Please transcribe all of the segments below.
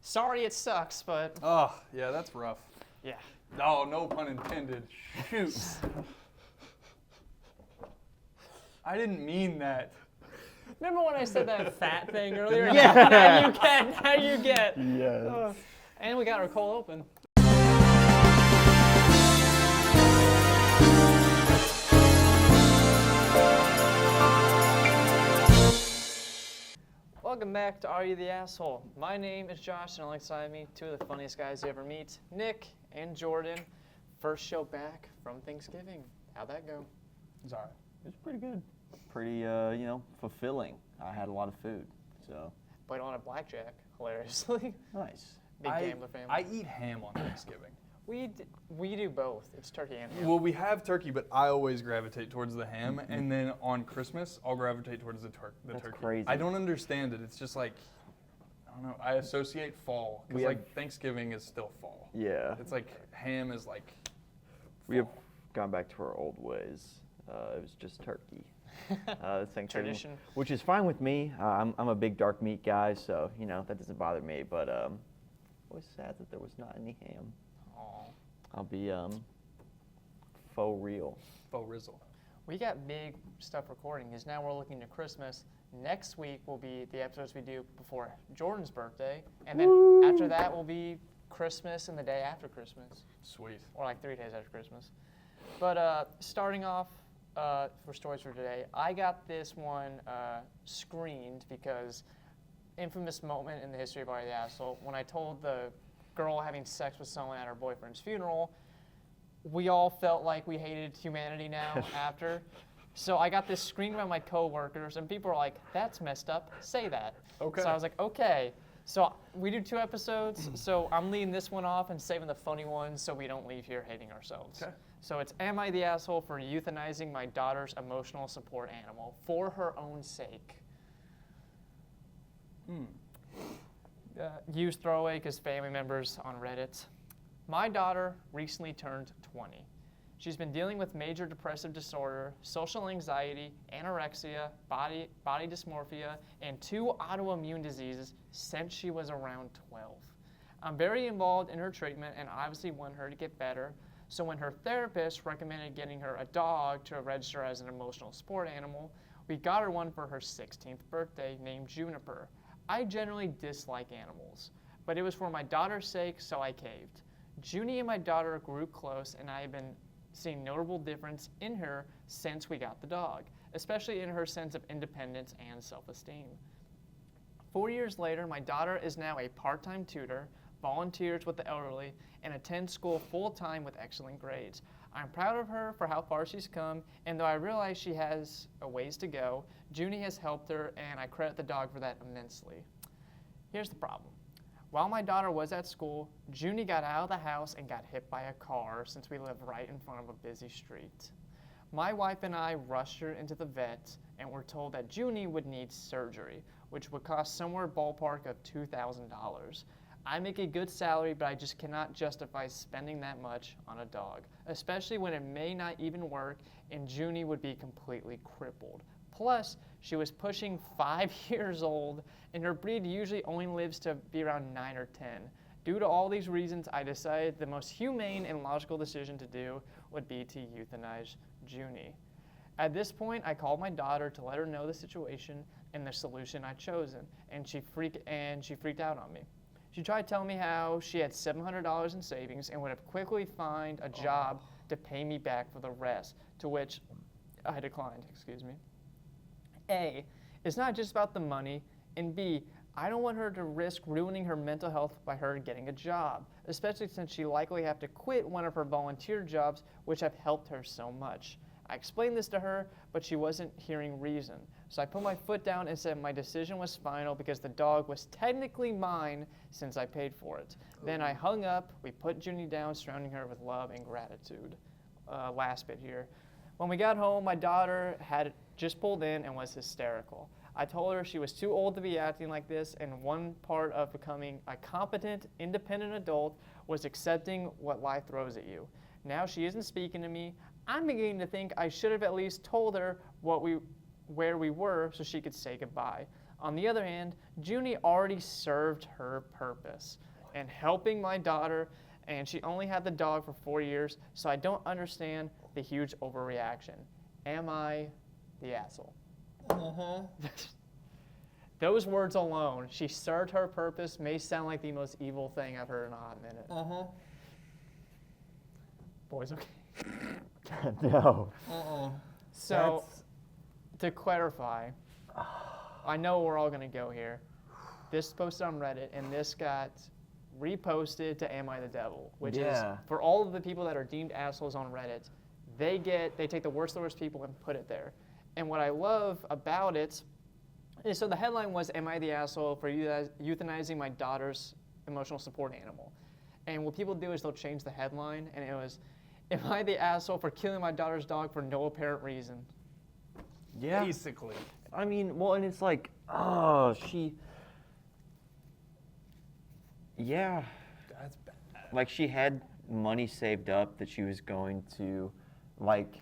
Sorry it sucks, but Oh, yeah, that's rough. yeah. Oh, no pun intended. Shoot. I didn't mean that. Remember when I said that fat thing earlier? Yeah. Now you get. Yes. And we got our cold open. Welcome back to Are You the Asshole? My name is Josh, and alongside me, two of the funniest guys you ever meet, Nick and Jordan. First show back from Thanksgiving. How'd that go? It's all right. It's pretty good. Pretty, fulfilling. I had a lot of food, so Played on a blackjack, hilariously. nice. Big gambler family. I eat ham on Thanksgiving. We do both. It's turkey and ham. Well, we have turkey, but I always gravitate towards the ham, and then on Christmas, I'll gravitate towards the That's turkey. crazy. I don't understand it. It's just like, I don't know. I associate fall We because have- Thanksgiving is still fall. Yeah. It's like ham is like. We have gone back to our old ways. It was just turkey. Thanksgiving, Tradition. which is fine with me. I'm a big dark meat guy, so that doesn't bother me. But it was sad that there was not any ham. Aw. I'll be faux real. Faux rizzle. We got big stuff recording because now we're looking to Christmas. Next week will be the episodes we do before Jordan's birthday. And then after that will be Christmas and the day after Christmas. Sweet. Or like 3 days after Christmas. But starting off for stories for today, I got this one screened because infamous moment in the history of Are You the Asshole. When I told the girl having sex with someone at her boyfriend's funeral, we all felt like we hated humanity now after. So I got this screened by my coworkers, and people were like, "That's messed up. Say that." Okay. So I was like, "Okay." So we do 2 episodes. So I'm leading this one off and saving the funny ones so we don't leave here hating ourselves. Okay. So it's Am I the Asshole for euthanizing my daughter's emotional support animal for her own sake? Use throwaway because family members on Reddit. My daughter recently turned 20. She's been dealing with major depressive disorder, social anxiety, anorexia, body dysmorphia, and 2 autoimmune diseases since she was around 12. I'm very involved in her treatment and obviously want her to get better. So when her therapist recommended getting her a dog to register as an emotional support animal, we got her one for her 16th birthday named Juniper. I generally dislike animals, but it was for my daughter's sake, so I caved. Junie and my daughter grew close, and I have been seeing notable difference in her since we got the dog, especially in her sense of independence and self-esteem. 4 years later, my daughter is now a part-time tutor, volunteers with the elderly, and attends school full-time with excellent grades. I'm proud of her for how far she's come, and though I realize she has a ways to go, Junie has helped her, and I credit the dog for that immensely. Here's the problem. While my daughter was at school, Junie got out of the house and got hit by a car since we live right in front of a busy street. My wife and I rushed her into the vet and were told that Junie would need surgery, which would cost somewhere ballpark of $2,000. I make a good salary, but I just cannot justify spending that much on a dog, especially when it may not even work and Junie would be completely crippled. Plus, she was pushing 5 years old, and her breed usually only lives to be around 9 or 10. Due to all these reasons, I decided the most humane and logical decision to do would be to euthanize Junie. At this point, I called my daughter to let her know the situation and the solution I'd chosen, and she freaked out on me. She tried telling me how she had $700 in savings and would have quickly find a job to pay me back for the rest, to which I declined, A, it's not just about the money, and B, I don't want her to risk ruining her mental health by her getting a job, especially since she likely have to quit one of her volunteer jobs, which have helped her so much. I explained this to her, but she wasn't hearing reason. So I put my foot down and said my decision was final because the dog was technically mine since I paid for it. Then I hung up, we put Junie down, surrounding her with love and gratitude. Last bit here. When we got home, my daughter had just pulled in and was hysterical. I told her she was too old to be acting like this, and one part of becoming a competent, independent adult was accepting what life throws at you. Now she isn't speaking to me. I'm beginning to think I should have at least told her where we were so she could say goodbye. On the other hand, Junie already served her purpose in helping my daughter, and she only had the dog for 4 years, so I don't understand the huge overreaction. Am I the asshole? Those words alone, she served her purpose, may sound like the most evil thing I've heard in a hot minute. Boys, okay. No. So, to clarify, I know we're all going to go here. This posted on Reddit, and this got reposted to Am I the Devil, which is, for all of the people that are deemed assholes on Reddit, they take the worst of the worst people and put it there. And what I love about it is, so the headline was, Am I the asshole for euthanizing my daughter's emotional support animal? And what people do is they'll change the headline, and it was, Am I the asshole for killing my daughter's dog for no apparent reason? Yeah. Basically. I mean, well, and it's like, oh, yeah. That's bad. Like, she had money saved up that she was going to, like,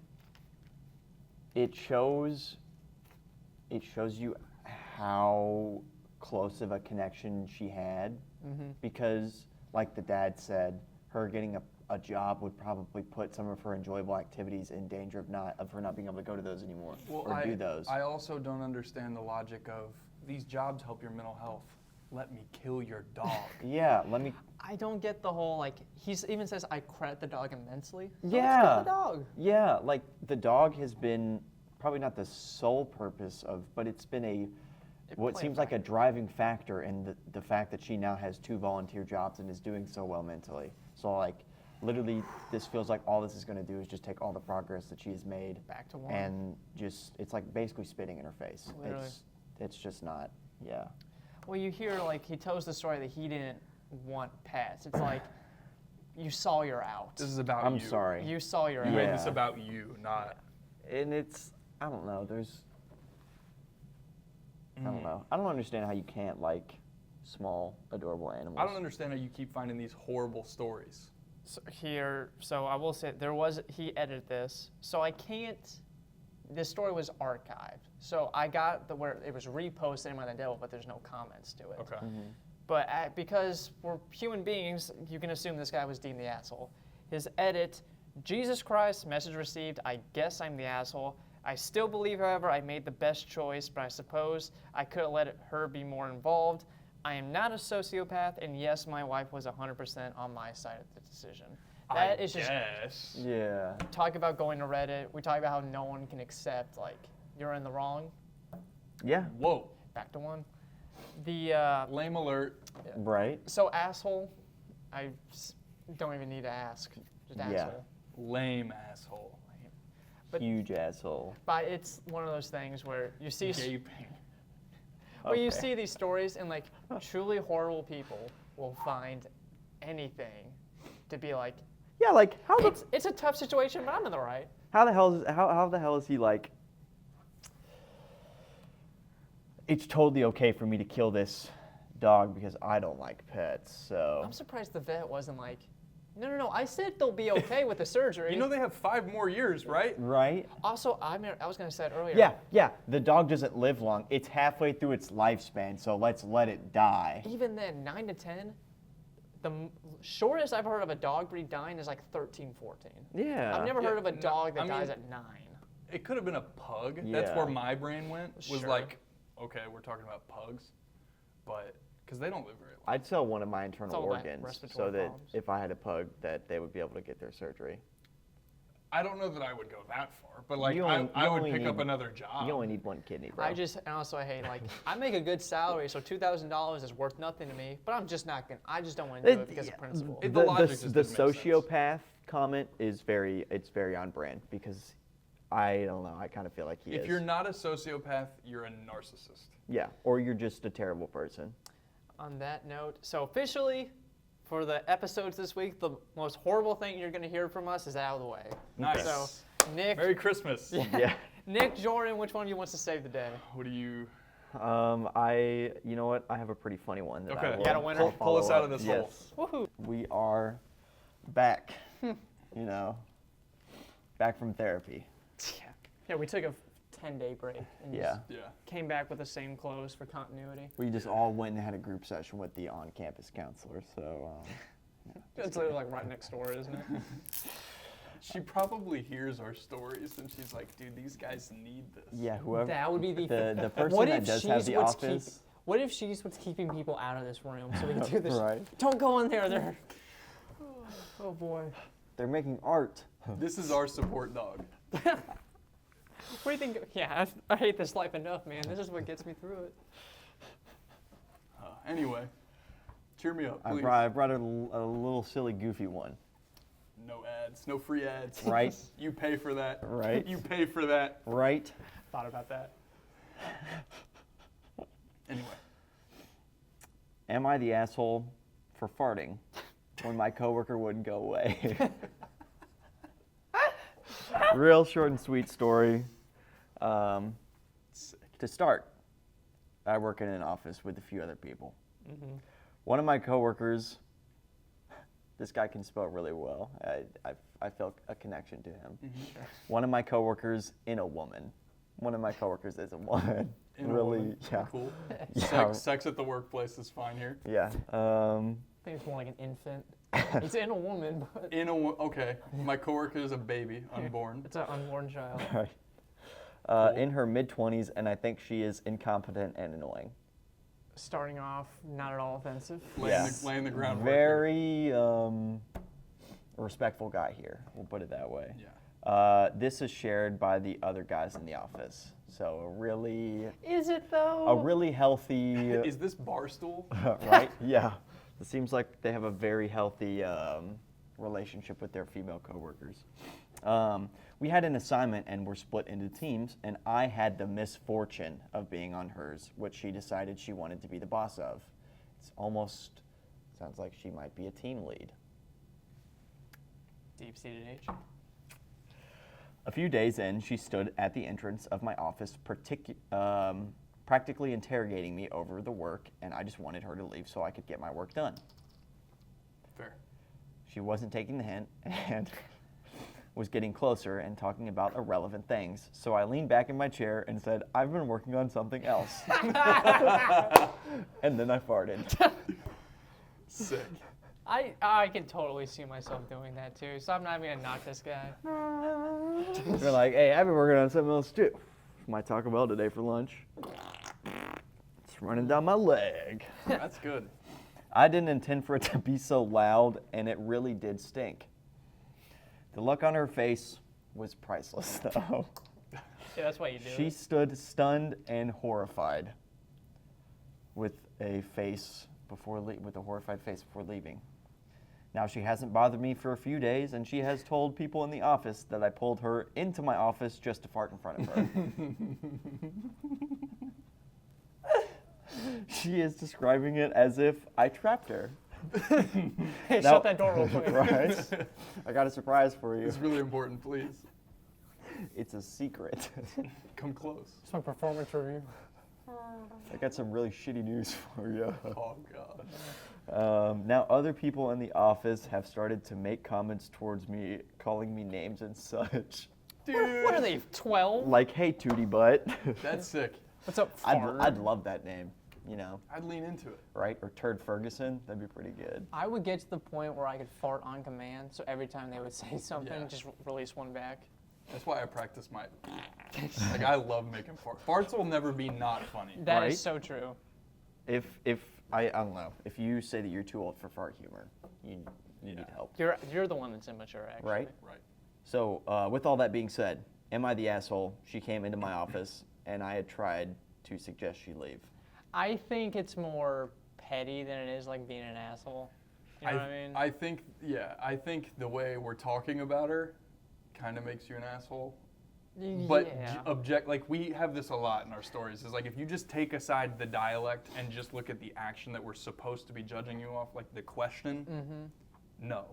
it shows you how close of a connection she had, because, like the dad said, her getting a job would probably put some of her enjoyable activities in danger of her not being able to go to those anymore or do those. I also don't understand the logic of these jobs help your mental health. Let me kill your dog. Yeah, let me. I don't get the whole, like, he even says, I credit the dog immensely. Yeah. Let's kill the dog. Yeah, like the dog has been probably not the sole purpose of, but it's been what seems like a driving factor in the fact that she now has 2 volunteer jobs and is doing so well mentally. So like, literally, this feels like all this is going to do is just take all the progress that she's made Back to one. and just, it's like basically spitting in her face. Literally. It's just not, yeah. Well, you hear, like, he tells the story that he didn't want pets. It's like, you saw your out. This is about I'm you. sorry. You saw your You out. made Yeah. this about you, not. And it's, I don't know, I don't know. I don't understand how you can't like small, adorable animals. I don't understand how you keep finding these horrible stories. So I will say, he edited this, so I can't, this story was archived. So I got where it was reposted by the devil, but there's no comments to it. Okay. But because we're human beings, you can assume this guy was deemed the asshole. His edit, Jesus Christ, message received, I guess I'm the asshole. I still believe, however, I made the best choice, but I suppose I could have let her be more involved. I am not a sociopath, and yes, my wife was 100% on my side of the decision. That is just Yes. Yeah. talk about going to Reddit. We talk about how no one can accept, like, you're in the wrong. Yeah. Whoa. Back to one. The Lame alert. Right. so asshole, I don't even need to ask. Just Yeah. asshole. Lame asshole. But- Huge asshole. But it's one of those things where you see, Gaping. well, you Okay. see these stories, and like truly horrible people will find anything to be like, Yeah, like how it's a tough situation, but I'm in the right. how the hell is he like? It's totally okay for me to kill this dog because I don't like pets. So I'm surprised the vet wasn't like, no, I said they'll be okay with the surgery. You know they have 5 more years, right? right. Also, I was going to say it earlier. Yeah. The dog doesn't live long. It's halfway through its lifespan, so let's let it die. Even then, 9 to 10, the shortest I've heard of a dog breed dying is like 13, 14. Yeah. I've never Yeah, heard of a no, dog that I dies mean- at 9. It could have been a pug. That's Yeah. where my brain went. Was Sure. like, okay, we're talking about pugs, but because they don't live very long. I'd sell one of my internal all that organs respiratory so that problems. if I had a pug, that they would be able to get their surgery. I don't know that I would go that far, but like You I only- I you would only pick up need- another job. You only need one kidney, bro. And also I hate, like, I make a good salary, so $2,000 is worth nothing to me, but I'm just not going to, I just don't want to do it because of principle. It- the the logic just the didn't make sense. sociopath comment is very on brand because I don't know. I kind of feel like he is. If you're not a sociopath, you're a narcissist. Yeah, or you're just a terrible person. On that note, so officially, for the episodes this week, the most horrible thing you're going to hear from us is out of the way. Nice. So, Nick, Merry Christmas. Yeah. Nick, Jordan, which one of you wants to save the day? What do you? You know what? I have a pretty funny one. That I Okay. will, Got a winner? I'll Pull us follow out of up. this Yes. Woohoo! We are back. Back from therapy. Yeah, we took a 10-day break and Yeah. just Yeah. came back with the same clothes for continuity. We just all went and had a group session with the on-campus counselor. So It's literally like right next door, isn't it? She probably hears our stories and she's like, dude, these guys need this. yeah, whoever That would be the person what that if does have she's the what's office. What if she's what's keeping people out of this room so we can do this? Right. Don't go in there. They're. Oh boy. They're making art. This is our support dog. What do you think? Yeah, I hate this life enough, man. This is what gets me through it. Anyway, cheer me up, I please. brought a little silly, goofy one. No ads, no free ads. Right. You pay for that. Right. You pay for that. Right. Thought about that. Anyway, Am I the asshole for farting when my coworker wouldn't go away? Real short and sweet story. sick. To start, I work in an office with a few other people. Mm-hmm. One of my coworkers, this guy can spell really well. I felt a connection to him. Mm-hmm. One of my coworkers in a woman. One of my coworkers is a woman. In a really, woman. yeah. Cool. Yeah. Sex at the workplace is fine here. Yeah. I think it's more like an infant. It's in a woman, but Okay. My coworker is a baby, unborn. it's an unborn child. Right. Cool. In her mid-20s, and I think she is incompetent and annoying. Starting off, not at all offensive. Laying the groundwork. Very respectful guy here. We'll put it that way. Yeah. This is shared by the other guys in the office. So a really Is it healthy. Is this Barstool? Right? Yeah. It seems like they have a very healthy relationship with their female coworkers. We had an assignment and we're split into teams, and I had the misfortune of being on hers, which she decided she wanted to be the boss of. It's almost sounds like she might be a team lead. Deep-seated H. A few days in, she stood at the entrance of my office, practically interrogating me over the work, and I just wanted her to leave so I could get my work done. Fair. She wasn't taking the hint and was getting closer and talking about irrelevant things. So I leaned back in my chair and said, I've been working on something else. And then I farted. Sick. I can totally see myself doing that too. So I'm not even gonna knock this guy. They're like, hey, I've been working on something else too. My Taco Bell today for lunch. It's running down my leg. That's good. I didn't intend for it to be so loud, and it really did stink. The look on her face was priceless, though. Yeah, that's why you do She it. stood stunned and horrified, with a horrified face before leaving. Now she hasn't bothered me for a few days, and she has told people in the office that I pulled her into my office just to fart in front of her. She is describing it as if I trapped her. Hey, Now- shut that door real quick. Right? I got a surprise for you. It's really important, please. It's a secret. Come close. It's my performance review. I got some really shitty news for you. Oh, God. Now, other people in the office have started to make comments towards me, calling me names and such. Dude. What are they, 12? Like, hey, Tootie Butt. That's sick. What's up, I'd, fart? I'd love that name, you know, I'd lean into it. right? Or Turd Ferguson. That'd be pretty good. I would get to the point where I could fart on command, so every time they would say something, Yeah. just release one back. That's why I practice my. Like, I love making farts. Farts will never be not funny. That is Right? so true. If I don't know, if you say that you're too old for fart humor, you need help. You're the one that's immature, actually. Right? Right. So, with all that being said, am I the asshole? She came into my office, and I had tried to suggest she leave. I think it's more petty than it is like being an asshole. You know what I mean? I think the way we're talking about her kind of makes you an asshole. But yeah. like we have this a lot in our stories, is like if you just take aside the dialect and just look at the action that we're supposed to be judging you off, like the question, no.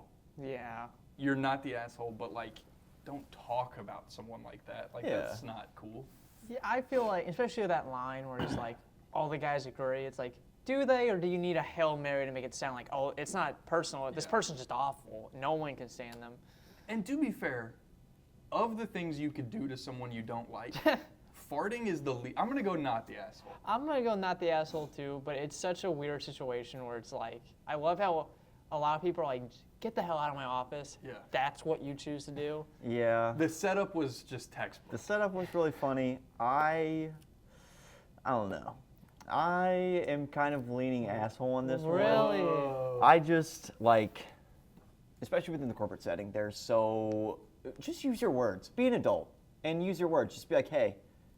Yeah. You're not the asshole, but like don't talk about someone like that. Like Yeah. that's not cool. Yeah, I feel like, especially with that line where it's like, all the guys agree, it's like, do they, or do you need a Hail Mary to make it sound like, oh, it's not personal, this Yeah. person's just awful, no one can stand them. And to be fair, of the things you could do to someone you don't like, farting is the I'm gonna go not the asshole. I'm gonna go not the asshole too, but it's such a weird situation where it's like, I love how a lot of people are like, get the hell out of my office. Yeah. That's what you choose to do. Yeah. The setup was just textbook. The setup was really funny. I don't know. I am kind of leaning asshole on this one. Really? I just like, especially within the corporate setting, just use your words. Be an adult and use your words. Just be like, hey,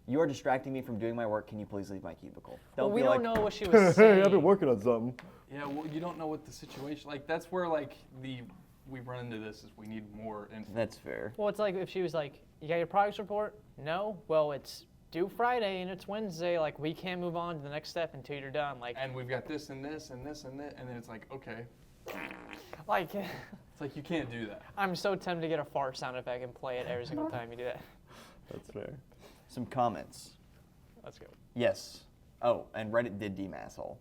you are distracting me from doing my work. Can you please leave my cubicle? Well, we be don't like, know what she was saying. working on something. Yeah, well, you don't know what the situation. Like that's where like we run into this is we need more info. That's fair. Well, it's like if she was like, you got your progress report? No? Well, it's due Friday and it's Wednesday. Like, we can't move on to the next step until you're done. Like, And we've got this and this and this and that, and then it's like, okay, like it's like you can't do that. I'm so tempted to get a fart sound effect and play it every single time you do that. That's fair. Some comments. Let's go. Yes. Oh, and Reddit did deem asshole.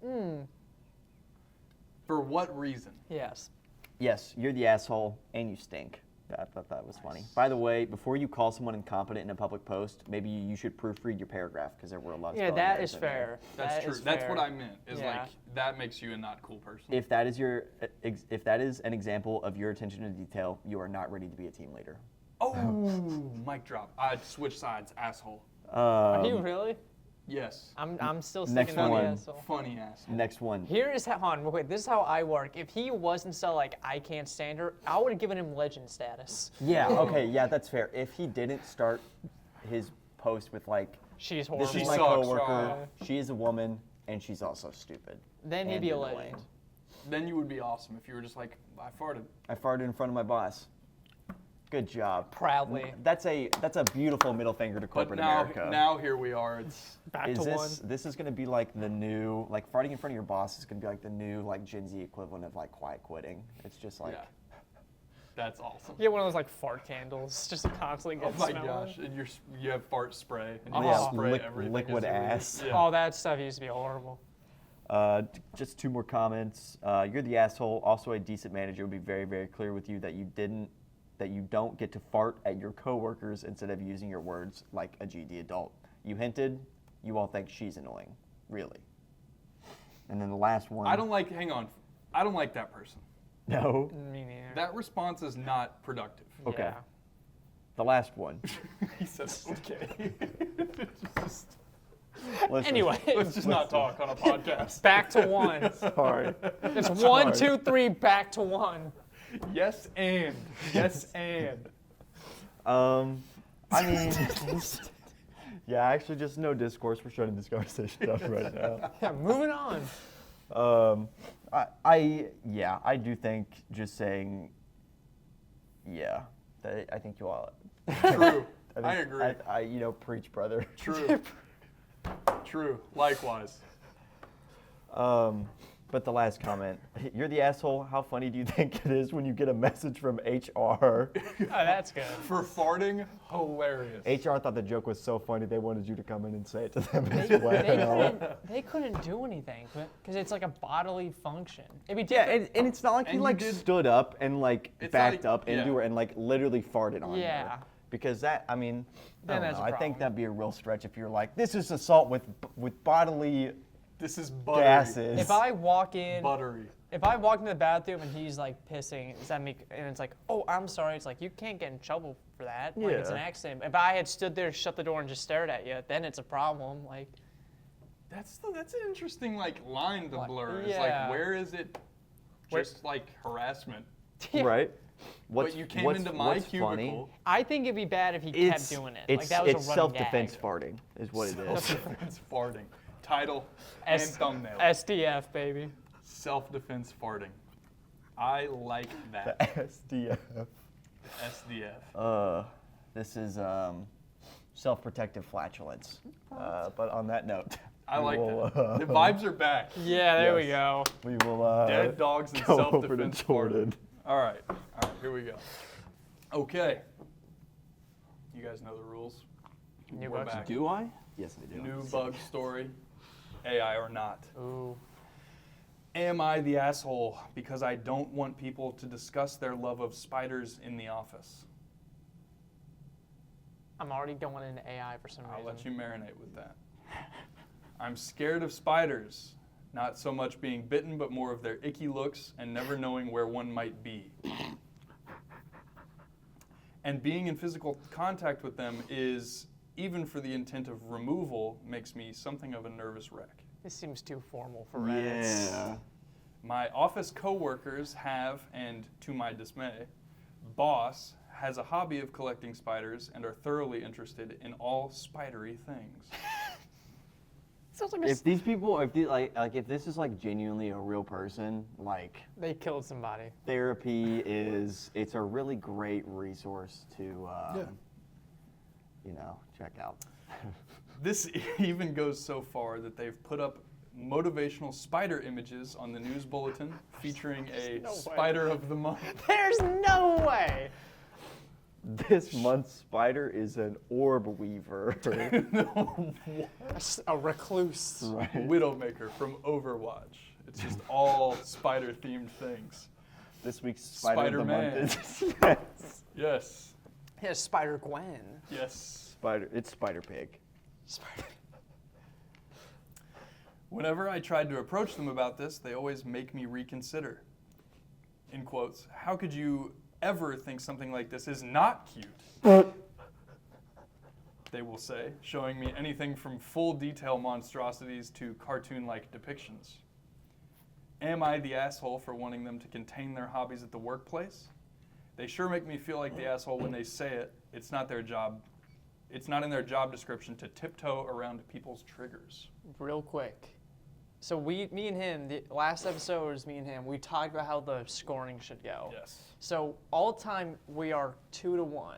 For what reason? Yes. Yes, you're the asshole and you stink. I thought that was funny. By the way, before you call someone incompetent in a public post, maybe you should proofread your paragraph because there were a lot of Yeah, spelling that errors is in there. fair. That's That true. is That's fair. what I meant. Is Yeah. like that makes you a not cool person. If that is if that is an example of your attention to detail, you are not ready to be a team leader. Oh, mic drop. I'd switch sides, asshole. Are you really? Yes. I'm still Next sticking on the one. asshole. Funny asshole. Next one. Here is how, hold on, wait, this is how I work. If he wasn't so like, I can't stand her, I would have given him legend status. Yeah, okay, yeah, that's fair. If he didn't start his post with like, She's horrible. this is She my sucks, coworker, she is a woman, and she's also stupid. Then he'd and be a annoying. legend. Then you would be awesome if you were just like, I farted. I farted in front of my boss. Good job. Proudly. That's a beautiful middle finger to But corporate now, America. now here we are. It's Back Is to one. this is gonna be like the new like farting in front of your boss is gonna be like the new like Gen Z equivalent of like quiet quitting. It's just like yeah. That's awesome. You get one of those like fart candles, just to constantly Oh get my smelling. gosh! And you have fart spray and you Yeah, spray lick- everything. liquid as you leave. ass. Yeah. Oh, that stuff used to be horrible. just two more comments. You're the asshole. Also, a decent manager would be very, very clear with you that you don't get to fart at your coworkers instead of using your words like a GD adult. You hinted. You all think she's annoying, really. And then the last one. Hang on. I don't like that person. No. Me neither. That response is not productive. Okay. Yeah. The last one. He says, okay. Listen. Anyway, Let's just not talk on a podcast. back to one. Sorry. It's 1, 2, 3, back to one. Yes, and. Yes, and. I mean, yeah, actually, just no discourse. We're shutting this conversation up right now. Yeah, moving on. I do think just saying, yeah, I think you all. True. think, I agree. Preach, brother. True. True. Likewise. But the last comment, you're the asshole. How funny do you think it is when you get a message from HR? Oh, that's good. For farting, hilarious. HR thought the joke was so funny they wanted you to come in and say it to them as They, well. they couldn't do anything because it's like a bodily function. It'd be Yeah, different. and it's not like And he you like did- stood up and like It's backed not- up into yeah. her and like literally farted on Yeah. her. Because that, I mean, Then I don't that's know. a I think problem. that'd be a real stretch if you're like, this is assault with bodily This is buttery. gases. If I walk in, Buttery. if I walk into the bathroom and he's like pissing, does that make? And it's like, oh, I'm sorry. It's like you can't get in trouble for that. Like it's an Yeah. accident. If I had stood there, shut the door, and just stared at you, then it's a problem. Like, That's an interesting line to Like, blur. It's yeah. like where is it Where- just like harassment? right? But you came into my cubicle. I think it'd be bad if he It's, kept doing it. it's, Like that was it's a running self-defense gag. farting is what it is. Self-defense farting. Title S- and thumbnail. SDF, baby. Self-defense farting. I like The that. SDF. SDF. This is self-protective flatulence. But on that note, I we like will, that. The vibes are back. Yeah, there we Yes. go. We will Dead dogs and go over to self-defense Jordan. farting. All right, here we go. Okay. You guys know the rules. New We're bugs. back. Do I? Yes, I do. New bug story. AI or not. Ooh. Am I the asshole because I don't want people to discuss their love of spiders in the office? I'm already going into AI for some I'll reason. let you marinate with that. I'm scared of spiders. Not so much being bitten, but more of their icky looks and never knowing where one might be. And being in physical contact with them is, even for the intent of removal, makes me something of a nervous wreck. This seems too formal for Reddit. Yeah. My office coworkers have, and to my dismay, boss has a hobby of collecting spiders and are thoroughly interested in all spidery things. Sounds like If these people, if this is like genuinely a real person, like they killed somebody. therapy it's a really great resource to, check out. This even goes so far that they've put up motivational spider images on the news bulletin featuring a no way. spider of the month. There's no way. This month's spider is an orb weaver. A recluse. Right. Widowmaker from Overwatch. It's just all spider themed things. This week's spider of the Spider-Man. month is yes. Yes. Yeah, Spider Gwen. Yes. It's Spider Pig. Spider. Whenever I tried to approach them about this, they always make me reconsider. In quotes, how could you ever think something like this is not cute? They will say, showing me anything from full detail monstrosities to cartoon-like depictions. Am I the asshole for wanting them to contain their hobbies at the workplace? They sure make me feel like the asshole when they say it. It's not their job. It's not in their job description to tiptoe around people's triggers. Real quick. So me and him, the last episode was me and him. We talked about how the scoring should go. Yes. So all time we are 2-1.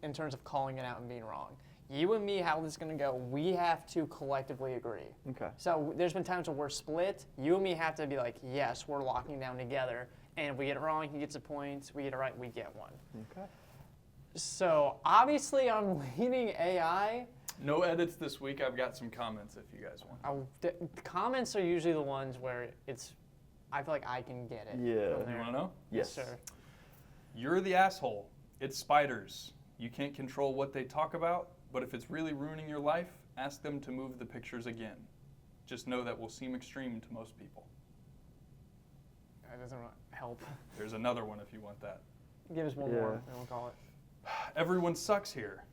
In terms of calling it out and being wrong. You and me, how this is gonna go? We have to collectively agree. Okay. So there's been times where we're split. You and me have to be like, yes, we're locking down together. And if we get it wrong, he gets a point. We get it right, we get one. Okay. So obviously, I'm leaning AI. No edits this week. I've got some comments if you guys want. The comments are usually the ones where I feel like I can get it. Yeah. from You there. want to know? Yes. Sir. You're the asshole. It's spiders. You can't control what they talk about, but if it's really ruining your life, ask them to move the pictures again. Just know that will seem extreme to most people. That doesn't help. There's another one if you want that. Give us one Yeah. more, and we'll call it. Everyone sucks here.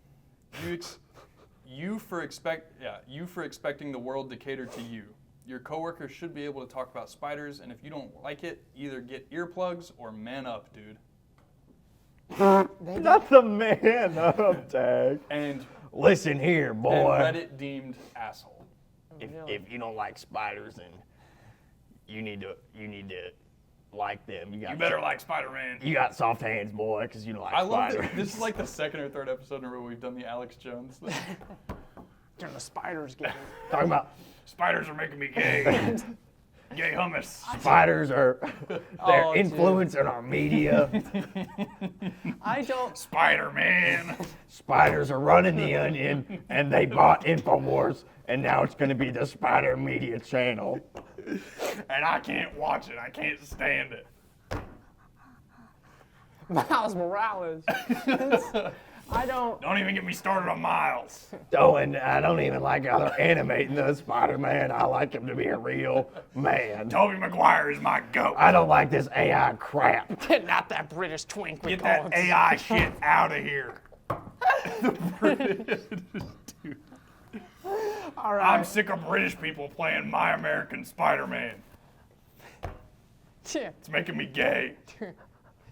You for expecting the world to cater to you. Your coworkers should be able to talk about spiders, and if you don't like it, either get earplugs or man up, dude. Not the man up tag. And Listen here, and boy. Reddit deemed asshole. If you don't like spiders, then you need to like them. You better like Spider-Man. You got soft hands, boy, because you don't like I love spiders. that this is like the second or third episode in a row we've done the Alex Jones thing. Turn the spiders get Talking about Spiders are making me gay. Gay hummus. spiders are their Oh, dude. influence in our media. I don't. Spider-Man. Spiders are running the onion, and they bought InfoWars, and now it's going to be the Spider Media channel. And I can't watch it. I can't stand it. Miles Morales. I don't. Don't even get me started on Miles. Oh, and I don't even like how they're animating the Spider-Man. I like him to be a real man. Tobey Maguire is my goat. I don't like this AI crap. Not that British twink we Get call that it. AI shit out of here. Dude, All right. I'm sick of British people playing My American Spider-Man. Yeah. It's making me gay.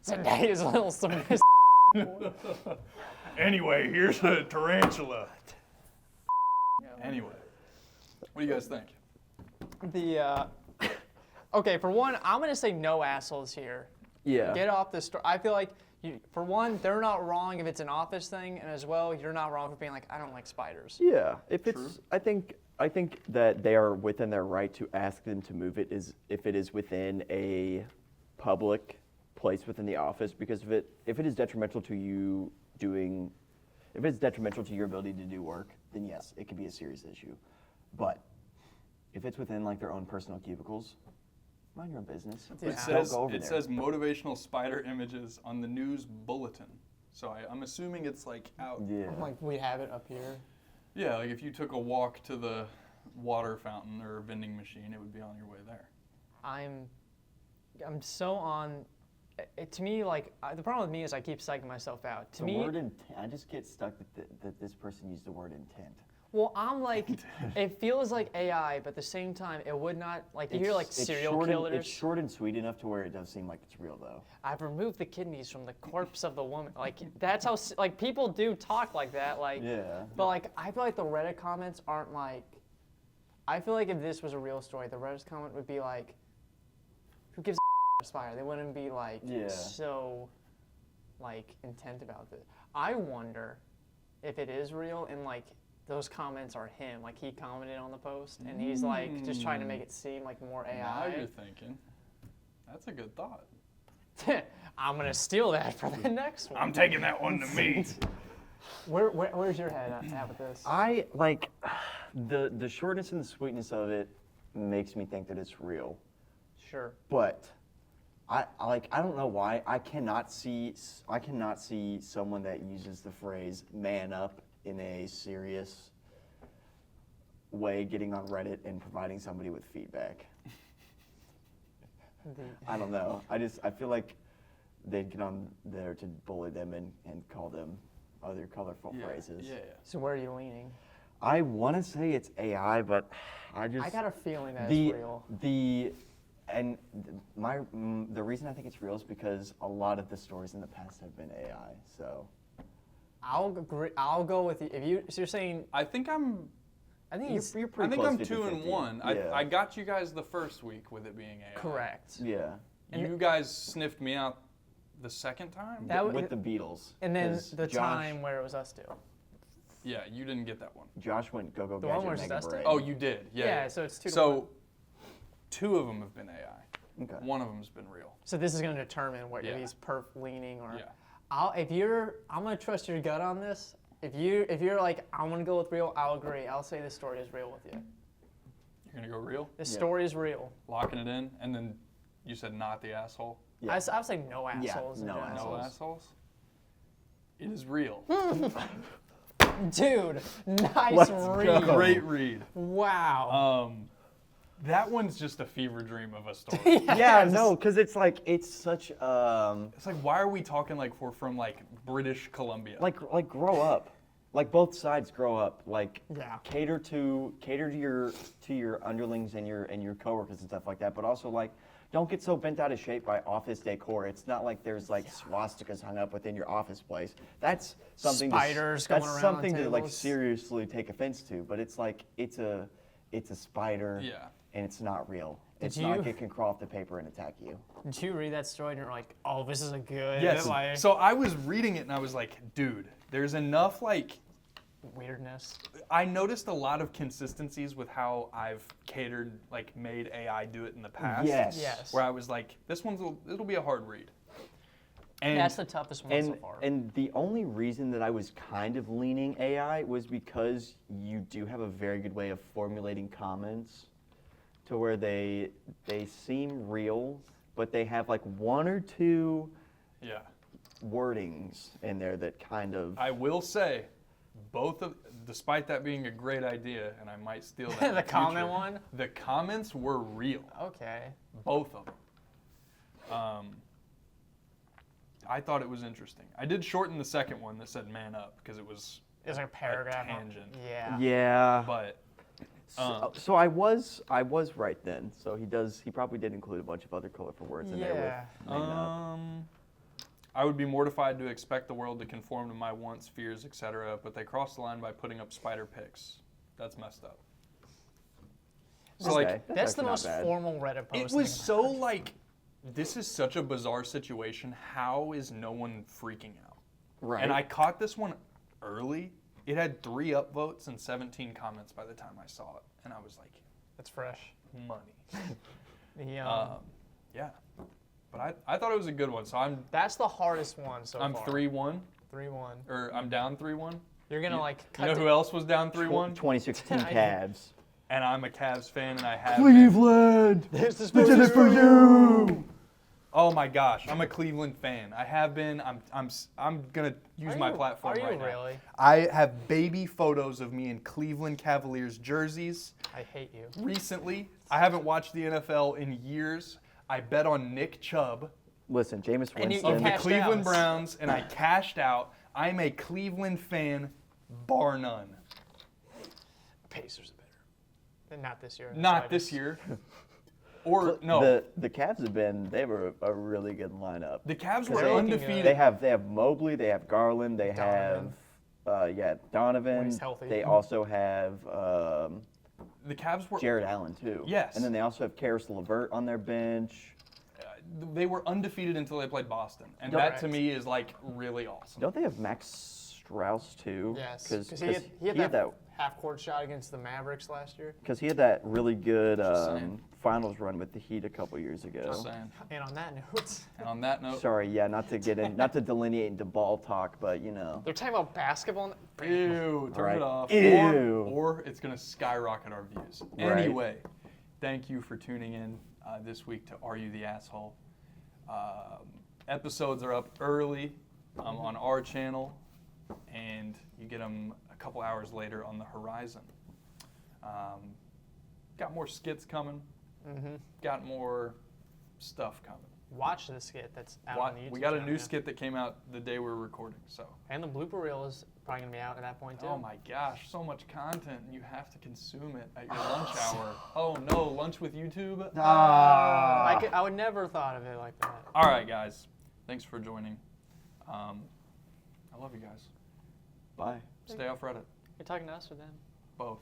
Zendaya's a little submissive. Anyway, here's a tarantula. Anyway, what do you guys think? Okay, for one, I'm gonna say no assholes here. Yeah. Get off the store. I feel like, for one, they're not wrong if it's an office thing, and as well, you're not wrong for being like, I don't like spiders. Yeah. If it's, I think that they are within their right to ask them to move it if it is within a public place within the office, because if it is detrimental to you if it's detrimental to your ability to do work, then yes, it could be a serious issue. But if it's within like their own personal cubicles, mind your own business. Yeah. It Don't says go over there. motivational spider images on the news bulletin. So I'm assuming it's like out. Yeah. Like we have it up here. Yeah, like if you took a walk to the water fountain or vending machine, it would be on your way there. I'm so on. To me, like the problem with me is I keep psyching myself out. To The me, word intent. I just get stuck that this person used the word intent. well, I'm like, it feels like AI, but at the same time, it would not like you hear like serial short killers. it's short and sweet enough to where it does seem like it's real, though. I've removed the kidneys from the corpse of the woman. Like that's how like people do talk like that. Like, Yeah. but like I feel like the Reddit comments aren't like. I feel like if this was a real story, the Reddit comment would be like, "Who gives a spider?" They wouldn't be like Yeah. so, like intent about this. I wonder if it is real and like those comments are him. Like he commented on the post and he's like just trying to make it seem like more Now AI. you're thinking. That's a good thought. I'm gonna steal that for the next one. I'm taking that one to me. Where's your head at with this? I like the shortness and the sweetness of it makes me think that it's real, Sure. but I don't know why I cannot see someone that uses the phrase "man up" in a serious way getting on Reddit and providing somebody with feedback. I don't know. I feel like they'd get on there to bully them and call them other colorful phrases. Yeah. So where are you leaning? I want to say it's AI, but I just I got a feeling that the it's real. the and the reason I think it's real is because a lot of the stories in the past have been AI. So I'll agree. I'll go with you. If you, so you're saying, I think I'm. I think it's you're I pretty think close I'm 2 and 50-50. 1. Yeah. I got you guys the first week with it being AI. correct. Yeah. You guys sniffed me out the second time. That With the Beatles. And then 'Cause the Josh, time where it was us two. Yeah, you didn't get that one. Josh went go The one gadget where it's mega Dustin? brain. Oh, you did. Yeah. Yeah, so it's 2 to So 1. 2 of them have been AI. Okay. One of them's been real. So this is going to determine whether Yeah. he's leaning or. Yeah. I'm going to trust your gut on this. If you're like, I'm going to go with real, I'll agree. I'll say this story is real with you. You're gonna go real, This Yeah. story is real. locking it in, and then you said not the asshole. Yeah. I would say no assholes. in no general. No Assholes. assholes. It is real. Dude, nice Let's read. go. Great read. Wow. That one's just a fever dream of a story. Yeah, no, because it's like it's such It's like, why are we talking like we're from like British Columbia? like grow up. Like both sides grow up. Like Yeah. cater to your underlings and your coworkers and stuff like that. But also like don't get so bent out of shape by office decor. It's not like there's like swastikas hung up within your office place. That's something Spiders going that's around something on to like tables. seriously take offense to. But it's like it's a spider. Yeah. And it's not real. Did It's not you- like it can crawl off the paper and attack you. Did you read that story and you're like, oh, this is a good Yes. like, So I was reading it and I was like, dude, there's enough like. weirdness? I noticed a lot of consistencies with how I've catered, like made AI do it in the past. Yes. Yes. Where I was like, this it'll be a hard read. And That's the toughest one so far. And the only reason that I was kind of leaning AI was because you do have a very good way of formulating comments to where they seem real, but they have like 1 or 2 yeah, wordings in there that kind of I will say, despite that being a great idea, and I might steal that. in The the comment future, one? The comments were real, Okay. both of them. I thought it was interesting. I did shorten the second one that said "man up" because it was There's like a paragraph. on- tangent. Yeah. yeah. But So I was right then. So he probably did include a bunch of other colorful words in there Yeah. with "man up." I would be mortified to expect the world to conform to my wants, fears, etc., but they crossed the line by putting up spider pics. That's messed up. So Okay, like, That's the actually not most bad. formal Reddit post. it was so like, this is such a bizarre situation. How is no one freaking out? Right. And I caught this one early. It had 3 upvotes and 17 comments by the time I saw it, and I was like, That's fresh. money. The, Yeah, but I thought it was a good one. So that's the hardest one so I'm far. 3-1, 3-1. or I'm down 3-1. You're gonna like You cut know to- who else was down 3-1? 2016 I- Cavs. And I'm a Cavs fan, and I have. Cleveland. There's this They did it for you. Oh, Oh my gosh, I'm a Cleveland fan. I have been. I'm gonna use my platform right now. Are you really? I have baby photos of me in Cleveland Cavaliers jerseys. I hate you. Recently, I haven't watched the NFL in years. I bet on Nick Chubb Listen, Jameis And you- Winston. of the cashed Cleveland out. Browns, and I cashed out. I'm a Cleveland fan, bar none. Pacers are better. And not this year. Not this year. Or no, The Cavs they have a really good lineup. the Cavs They're were looking undefeated. They have Mobley, they have Garland, they Donovan. have Donovan. When he's healthy. They also have The Cavs were Jared Allen too. Yes. And then they also have Karis LeVert on their bench. they were undefeated until they played Boston, and Correct. that to me is like really awesome. Don't they have Max Strauss too? Yes. Because Because he had that half-court shot against the Mavericks last year. Because he had that really good Just saying. finals run with the Heat a couple years ago. Just saying. And on that note, And on that note, Sorry, yeah, not to delineate into ball talk, but you know. they're talking about basketball. ew, turn Right. it off. Ew. Or it's gonna skyrocket our views. Right. Anyway, thank you for tuning in this week to Are You the Asshole? Episodes are up early on our channel, and you get them a couple hours later on the Horizon. Got more skits coming. Got more stuff coming. Watch the skit that's out on the YouTube We got a channel, new yeah. skit that came out the day we're recording. So, And the blooper reel is probably going to be out at that point, too. oh my gosh, so much content, and you have to consume it at your lunch hour. Oh no, lunch with YouTube. I would never thought of it like that. All right, guys, thanks for joining. I love you guys. Bye. Stay off Reddit, You're talking to us or them? both.